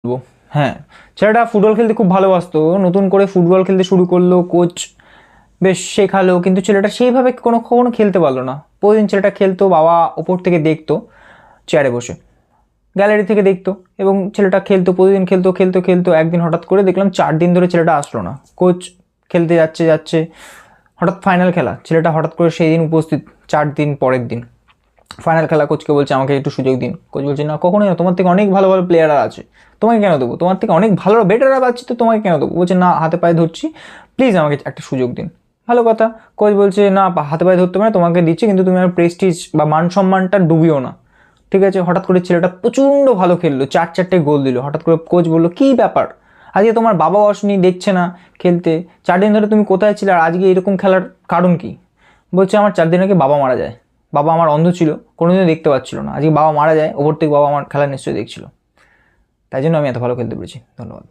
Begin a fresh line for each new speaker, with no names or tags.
বলবো, হ্যাঁ, ছেলেটা ফুটবল খেলতে খুব ভালোবাসতো, নতুন করে ফুটবল খেলতে শুরু করলো, কোচ বেশ শেখালো, কিন্তু ছেলেটা সেইভাবে কখনো খেলতে পারলো না। প্রতিদিন ছেলেটা খেলতো, বাবা ওপর থেকে দেখতো চেয়ারে বসে, গ্যালারি থেকে দেখতো, এবং ছেলেটা খেলতো, প্রতিদিন খেলতো খেলতো খেলতো। একদিন হঠাৎ করে দেখলাম 4 দিন ধরে ছেলেটা আসলো না। কোচ খেলতে যাচ্ছে যাচ্ছে, হঠাৎ ফাইনাল খেলা, ছেলেটা হঠাৎ করে সেই দিন উপস্থিত, 4 দিন পরের দিন ফাইনাল খেলা। কোচকে বলছে আমাকে একটু সুযোগ দিন। কোচ বলছে না, কখনোই না, তোমার থেকে অনেক ভালো ভালো প্লেয়াররা আছে, তোমাকে কেন দেবো, তোমার থেকে অনেক ভালো বেটাররা পাচ্ছি, তো তোমাকে কেন দেবো। বলছে না, হাতে পায়ে ধরছি, প্লিজ আমাকে একটা সুযোগ দিন। ভালো কথা। কোচ বলছে না, হাতে পায়ে ধরতে পারে, তোমাকে দিচ্ছি, কিন্তু তুমি আমার প্রেস্টিজ বা মান সম্মানটা ডুবিও না, ঠিক আছে। হঠাৎ করে ছেলেটা প্রচণ্ড ভালো খেললো, 4 4টে গোল দিল। হঠাৎ করে কোচ বললো কী ব্যাপার, আজকে তোমার বাবাও আসেনি, দেখছে না খেলতে, 4 দিন ধরে তুমি কোথায় ছিলে, আর আজকে এরকম খেলার কারণ কি। বলছে আমার 4 দিন আগে বাবা মারা যায়, বাবা আমার অন্ধ ছিল, কোনোদিনও দেখতে পাচ্ছিল না, আজকে বাবা মারা যায়, ওপর থেকে বাবা আমার খেলা নিশ্চয়ই দেখছিল, তাই জন্য আমি এত ভালো খেলতে পেরেছি। ধন্যবাদ।